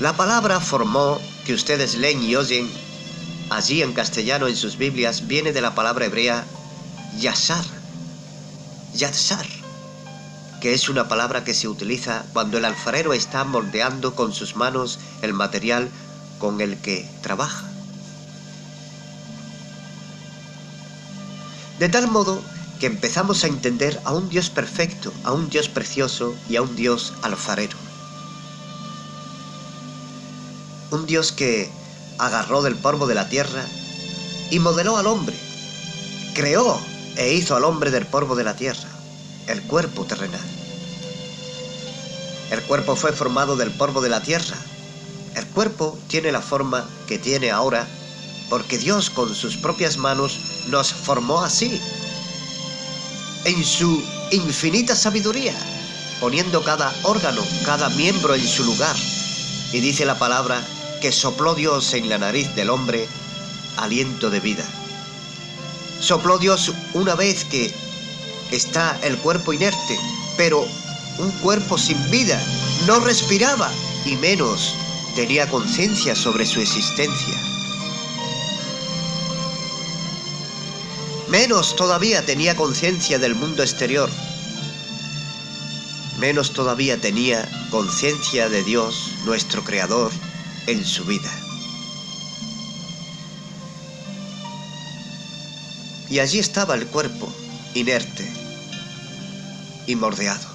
La palabra formó, que ustedes leen y oyen allí en castellano en sus Biblias, viene de la palabra hebrea yashar, que es una palabra que se utiliza cuando el alfarero está moldeando con sus manos el material con el que trabaja. De tal modo que empezamos a entender a un Dios perfecto, a un Dios precioso y a un Dios alfarero. Un Dios que agarró del polvo de la tierra y modeló al hombre. Creó e hizo al hombre del polvo de la tierra, el cuerpo terrenal. El cuerpo fue formado del polvo de la tierra. El cuerpo tiene la forma que tiene ahora porque Dios con sus propias manos nos formó así, en su infinita sabiduría, poniendo cada órgano, cada miembro en su lugar. Y dice la palabra que sopló Dios en la nariz del hombre aliento de vida. Sopló Dios una vez que está el cuerpo inerte, pero un cuerpo sin vida, no respiraba y menos tenía conciencia sobre su existencia. Menos todavía tenía conciencia del mundo exterior. Menos todavía tenía conciencia de Dios, nuestro Creador, en su vida. Y allí estaba el cuerpo, inerte y mordeado.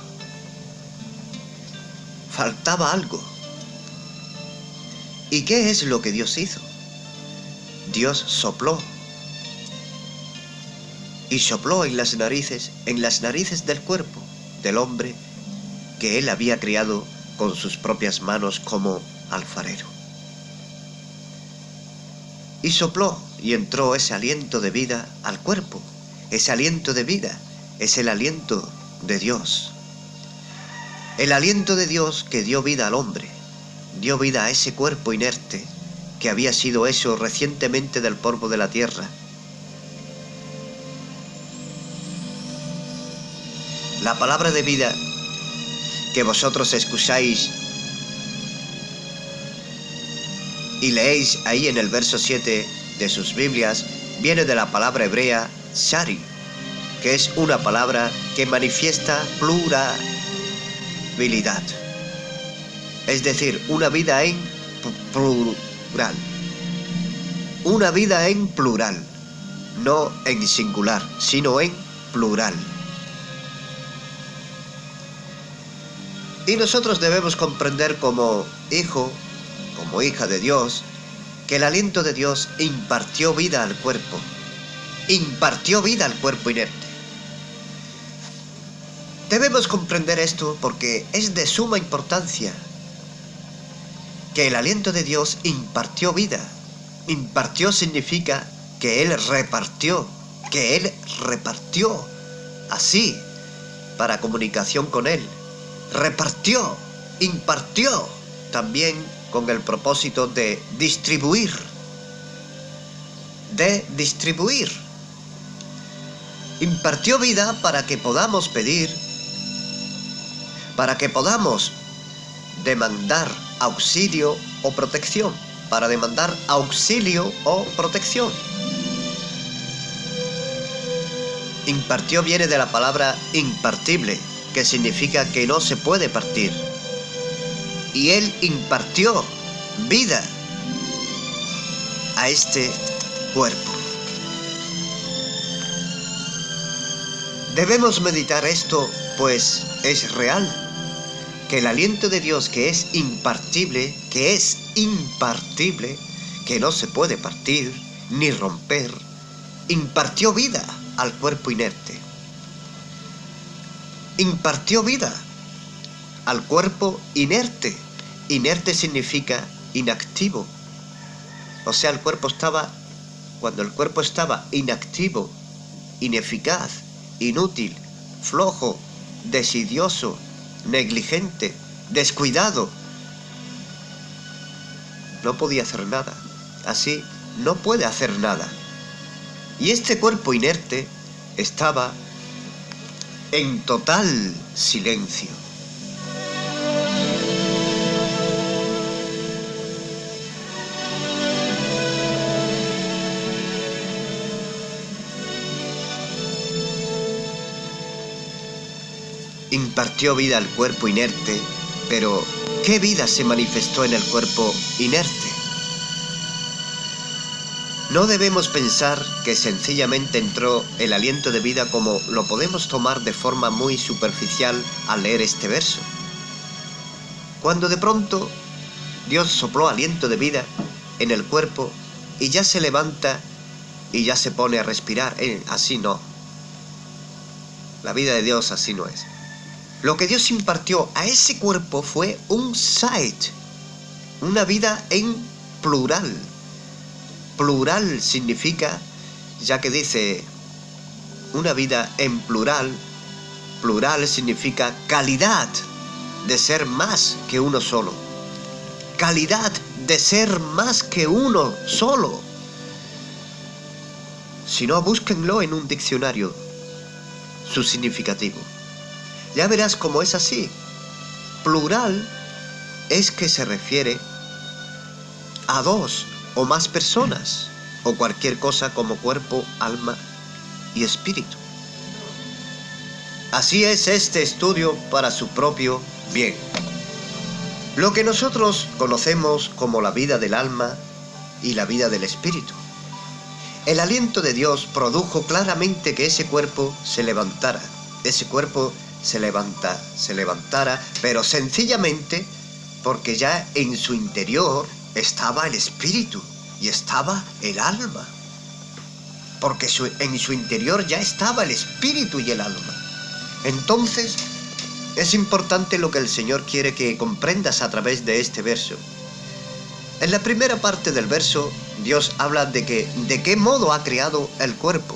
Faltaba algo. ¿Y qué es lo que Dios hizo? Dios sopló. Y sopló en las narices del cuerpo del hombre que él había creado con sus propias manos como alfarero. Y sopló y entró ese aliento de vida al cuerpo. Ese aliento de vida es el aliento de Dios. El aliento de Dios que dio vida al hombre, dio vida a ese cuerpo inerte que había sido hecho recientemente del polvo de la tierra. La palabra de vida que vosotros escucháis y leéis ahí en el verso 7 de sus Biblias viene de la palabra hebrea shari, que es una palabra que manifiesta pluralidad. Es decir, una vida en plural. Una vida en plural, no en singular, sino en plural. Y nosotros debemos comprender como hijo, como hija de Dios, que el aliento de Dios impartió vida al cuerpo. Impartió vida al cuerpo inerte. Debemos comprender esto porque es de suma importancia que el aliento de Dios impartió vida. Impartió significa que Él repartió, así, para comunicación con Él. Repartió, impartió, también con el propósito de distribuir. Impartió vida para que podamos pedir, para que podamos demandar auxilio o protección, para demandar auxilio o protección. Impartió viene de la palabra impartible, que significa que no se puede partir. Y Él impartió vida a este cuerpo. Debemos meditar esto, pues es real, que el aliento de Dios que es impartible, que no se puede partir ni romper, impartió vida al cuerpo inerte. Impartió vida al cuerpo inerte. Inerte significa inactivo. O sea, cuando el cuerpo estaba inactivo, ineficaz, inútil, flojo, desidioso, negligente, descuidado, no podía hacer nada. Así no puede hacer nada. Y este cuerpo inerte estaba en total silencio. impartió vida al cuerpo inerte, pero ¿qué vida se manifestó en el cuerpo inerte? No debemos pensar que sencillamente entró el aliento de vida como lo podemos tomar de forma muy superficial al leer este verso. Cuando de pronto Dios sopló aliento de vida en el cuerpo y ya se levanta y ya se pone a respirar, así no. La vida de Dios así no es. Lo que Dios impartió a ese cuerpo fue un sight, una vida en plural. Plural significa, ya que dice una vida en plural, plural significa calidad de ser más que uno solo. Calidad de ser más que uno solo. Si no, búsquenlo en un diccionario, su significativo. Ya verás cómo es así. Plural es que se refiere a dos o más personas, o cualquier cosa como cuerpo, alma y espíritu. Así es este estudio para su propio bien. Lo que nosotros conocemos como la vida del alma y la vida del espíritu. El aliento de Dios produjo claramente que ese cuerpo se levantara. Ese cuerpo se levantara, pero sencillamente porque ya en su interior estaba el espíritu y estaba el alma. Porque en su interior ya estaba el espíritu y el alma. Entonces, es importante lo que el Señor quiere que comprendas a través de este verso. En la primera parte del verso, Dios habla de qué modo ha creado el cuerpo.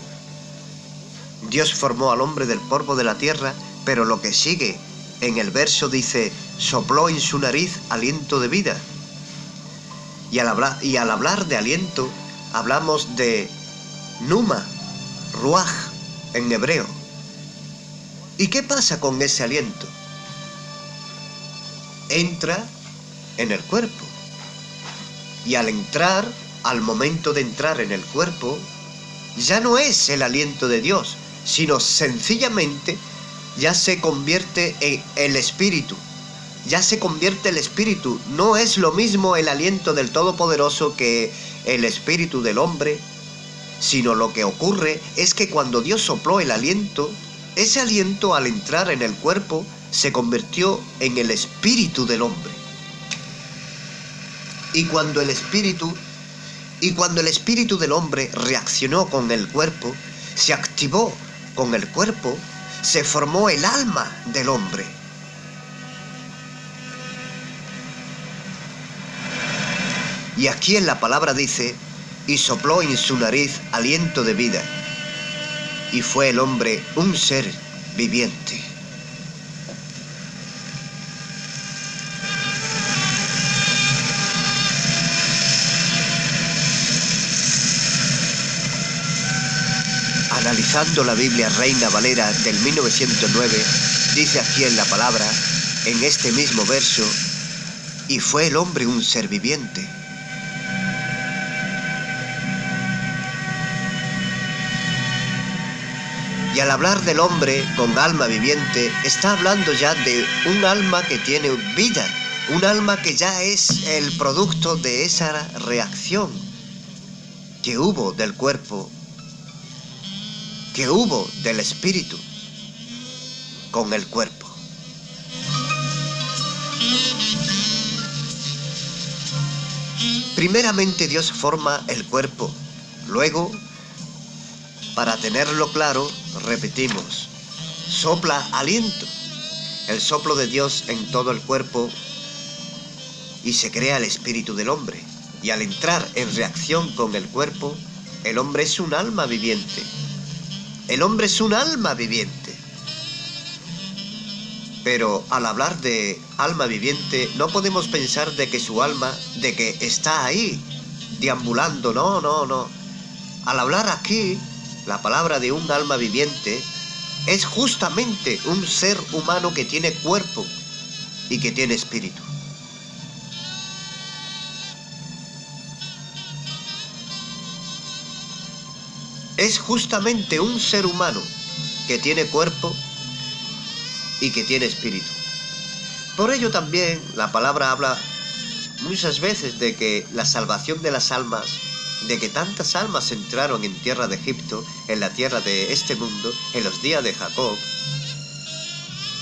Dios formó al hombre del polvo de la tierra, pero lo que sigue en el verso dice, sopló en su nariz aliento de vida. Y al hablar de aliento, hablamos de Numa, Ruaj en hebreo. ¿Y qué pasa con ese aliento? Entra en el cuerpo. Y al entrar, al momento de entrar en el cuerpo, ya no es el aliento de Dios, sino sencillamente ya se convierte en el espíritu. Ya se convierte el espíritu. No es lo mismo el aliento del Todopoderoso que el espíritu del hombre, sino lo que ocurre es que cuando Dios sopló el aliento, ese aliento al entrar en el cuerpo se convirtió en el espíritu del hombre. Y cuando el espíritu del hombre reaccionó con el cuerpo, se activó con el cuerpo, se formó el alma del hombre. Y aquí en la palabra dice, y sopló en su nariz aliento de vida, y fue el hombre un ser viviente. Analizando la Biblia Reina Valera del 1909, dice aquí en la palabra, en este mismo verso, y fue el hombre un ser viviente. Y al hablar del hombre con alma viviente, está hablando ya de un alma que tiene vida, un alma que ya es el producto de esa reacción que hubo del cuerpo, que hubo del espíritu con el cuerpo. Primeramente Dios forma el cuerpo, luego, para tenerlo claro, repetimos, sopla aliento, el soplo de Dios en todo el cuerpo y se crea el espíritu del hombre. Y al entrar en reacción con el cuerpo, el hombre es un alma viviente. El hombre es un alma viviente. Pero al hablar de alma viviente, no podemos pensar de que su alma, de que está ahí, deambulando, no. Al hablar aquí, la palabra de un alma viviente es justamente un ser humano que tiene cuerpo y que tiene espíritu. Es justamente un ser humano que tiene cuerpo y que tiene espíritu. Por ello también la palabra habla muchas veces de que la salvación de las almas, de que tantas almas entraron en tierra de Egipto, en la tierra de este mundo, en los días de Jacob,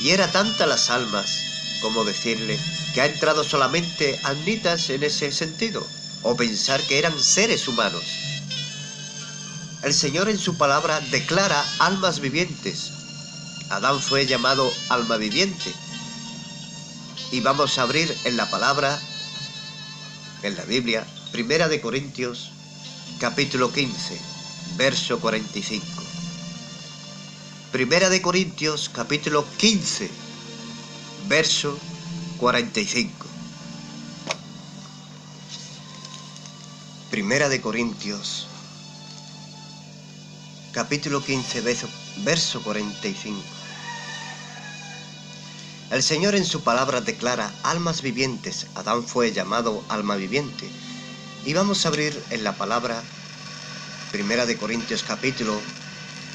y era tanta las almas, como decirle, que ha entrado solamente almitas en ese sentido, o pensar que eran seres humanos. El Señor en su palabra declara almas vivientes. Adán fue llamado alma viviente. Y vamos a abrir en la palabra, en la Biblia, 1 de Corintios, capítulo 15, verso 45. 1 de Corintios, capítulo 15, verso 45. 1 de Corintios, capítulo 15, verso 45. El Señor en su palabra declara almas vivientes. Adán fue llamado alma viviente. Y vamos a abrir en la palabra 1 de Corintios capítulo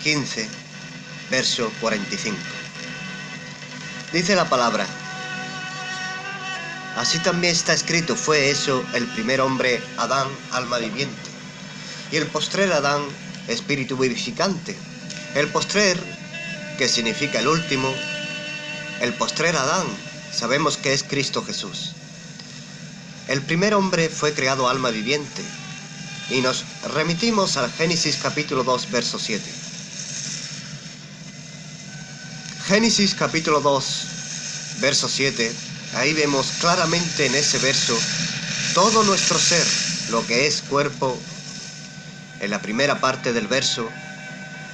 15, verso 45. Dice la palabra: así también está escrito, fue eso el primer hombre, Adán, alma viviente, y el postrer Adán, espíritu vivificante. El postrer, que significa el último, el postrer Adán, sabemos que es Cristo Jesús. El primer hombre fue creado alma viviente, y nos remitimos al Génesis capítulo 2, verso 7. Génesis capítulo 2, verso 7, ahí vemos claramente en ese verso todo nuestro ser, lo que es cuerpo, en la primera parte del verso,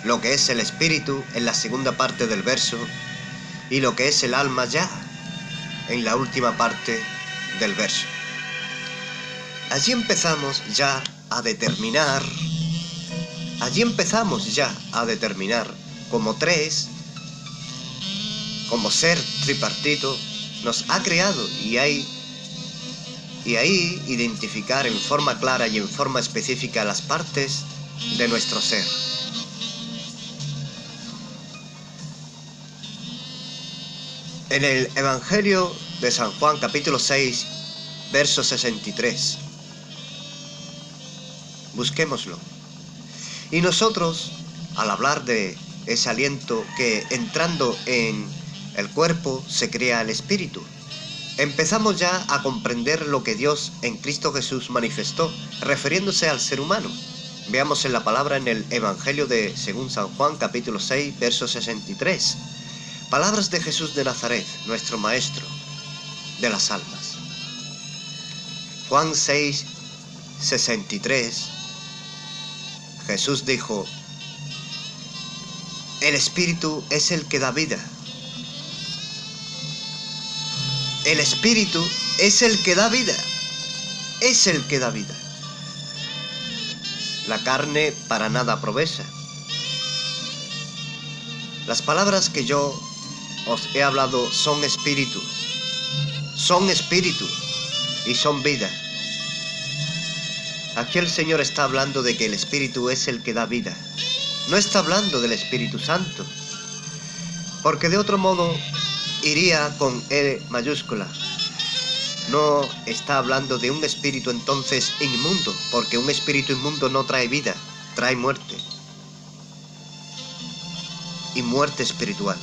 lo que es el espíritu, en la segunda parte del verso, y lo que es el alma ya, en la última parte del verso. Allí empezamos ya a determinar, como tres, como ser tripartito, nos ha creado y ahí identificar en forma clara y en forma específica las partes de nuestro ser. En el Evangelio de San Juan, capítulo 6, verso 63. Busquémoslo. Y nosotros, al hablar de ese aliento que entrando en el cuerpo se crea el espíritu, empezamos ya a comprender lo que Dios en Cristo Jesús manifestó, refiriéndose al ser humano. Veamos en la palabra en el Evangelio de según San Juan, capítulo 6, verso 63. Palabras de Jesús de Nazaret, nuestro Maestro de las almas. Juan 6, 63. Jesús dijo: el Espíritu es el que da vida. El Espíritu es el que da vida. Es el que da vida. La carne para nada aprovecha. Las palabras que yo os he hablado son espíritu y son vida. Aquí el Señor está hablando de que el Espíritu es el que da vida. No está hablando del Espíritu Santo, porque de otro modo iría con E mayúscula. No está hablando de un espíritu entonces inmundo, porque un espíritu inmundo no trae vida, trae muerte. Y muerte espiritual.